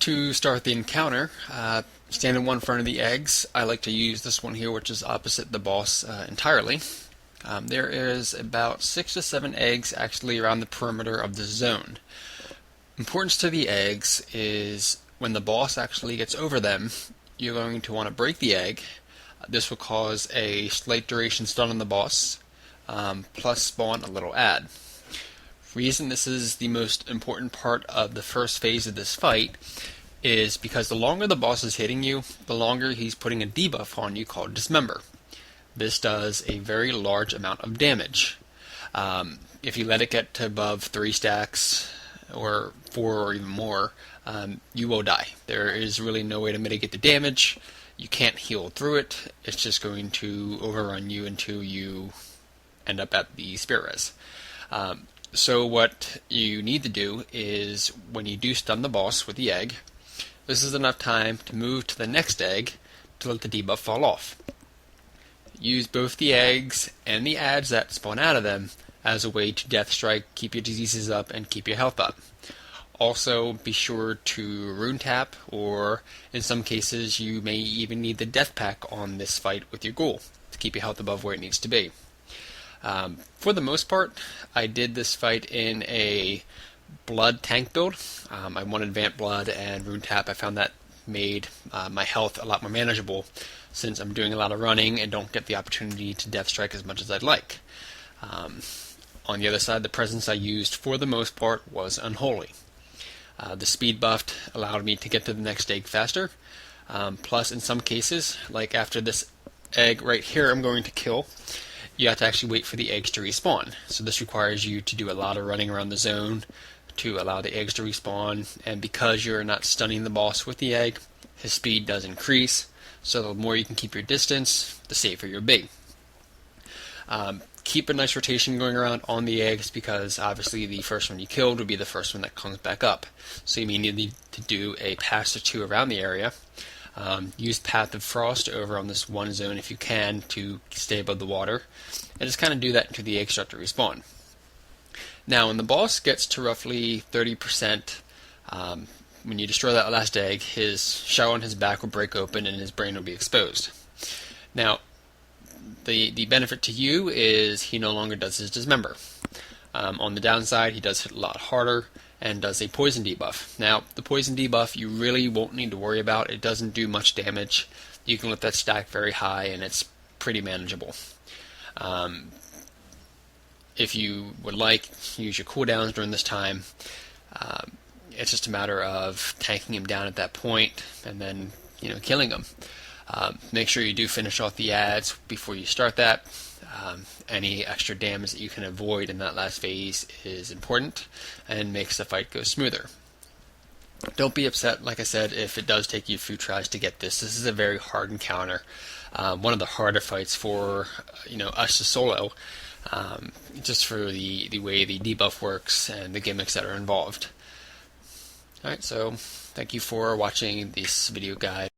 To start the encounter, stand in one front of the eggs. I like to use this one here, which is opposite the boss entirely. There is about 6 to 7 eggs actually around the perimeter of the zone. Importance to the eggs is when the boss actually gets over them, you're going to want to break the egg. This will cause a slight duration stun on the boss, plus spawn a little add. Reason this is the most important part of the first phase of this fight is because the longer the boss is hitting you, the longer he's putting a debuff on you called Dismember. This does a very large amount of damage. If you let it get to above 3 stacks or 4 or even more, you will die. There is really no way to mitigate the damage. You can't heal through it. It's just going to overrun you until you end up at the Spirit Res. So what you need to do is, when you do stun the boss with the egg, this is enough time to move to the next egg to let the debuff fall off. Use both the eggs and the adds that spawn out of them as a way to death strike, keep your diseases up, and keep your health up. Also, be sure to rune tap, or in some cases you may even need the death pack on this fight with your ghoul to keep your health above where it needs to be. For the most part, I did this fight in a blood tank build. I wanted Vamp Blood and Rune Tap. I found that made my health a lot more manageable since I'm doing a lot of running and don't get the opportunity to death strike as much as I'd like. On the other side, the presence I used for the most part was Unholy. The speed buffed allowed me to get to the next egg faster. Plus, in some cases, like after this egg right here I'm going to kill, you have to actually wait for the eggs to respawn. So this requires you to do a lot of running around the zone to allow the eggs to respawn, and because you're not stunning the boss with the egg, his speed does increase, so the more you can keep your distance, the safer you'll be. Keep a nice rotation going around on the eggs, because obviously the first one you killed would be the first one that comes back up. So you may need to do a pass or 2 around the area. Use Path of Frost over on this one zone if you can to stay above the water, and just kind of do that until the eggs start to respawn. Now, when the boss gets to roughly 30%, when you destroy that last egg, his shell on his back will break open and his brain will be exposed. Now, the benefit to you is he no longer does his Dismember. On the downside, he does hit a lot harder and does a poison debuff. Now, the poison debuff you really won't need to worry about. It doesn't do much damage. You can let that stack very high and it's pretty manageable. If you would like, use your cooldowns during this time. It's just a matter of tanking him down at that point and then killing him. Make sure you do finish off the adds before you start that. Any extra damage that you can avoid in that last phase is important and makes the fight go smoother. Don't be upset, like I said, if it does take you a few tries to get this. This is a very hard encounter. One of the harder fights for us to solo, just for the way the debuff works and the gimmicks that are involved. Alright, so thank you for watching this video guide.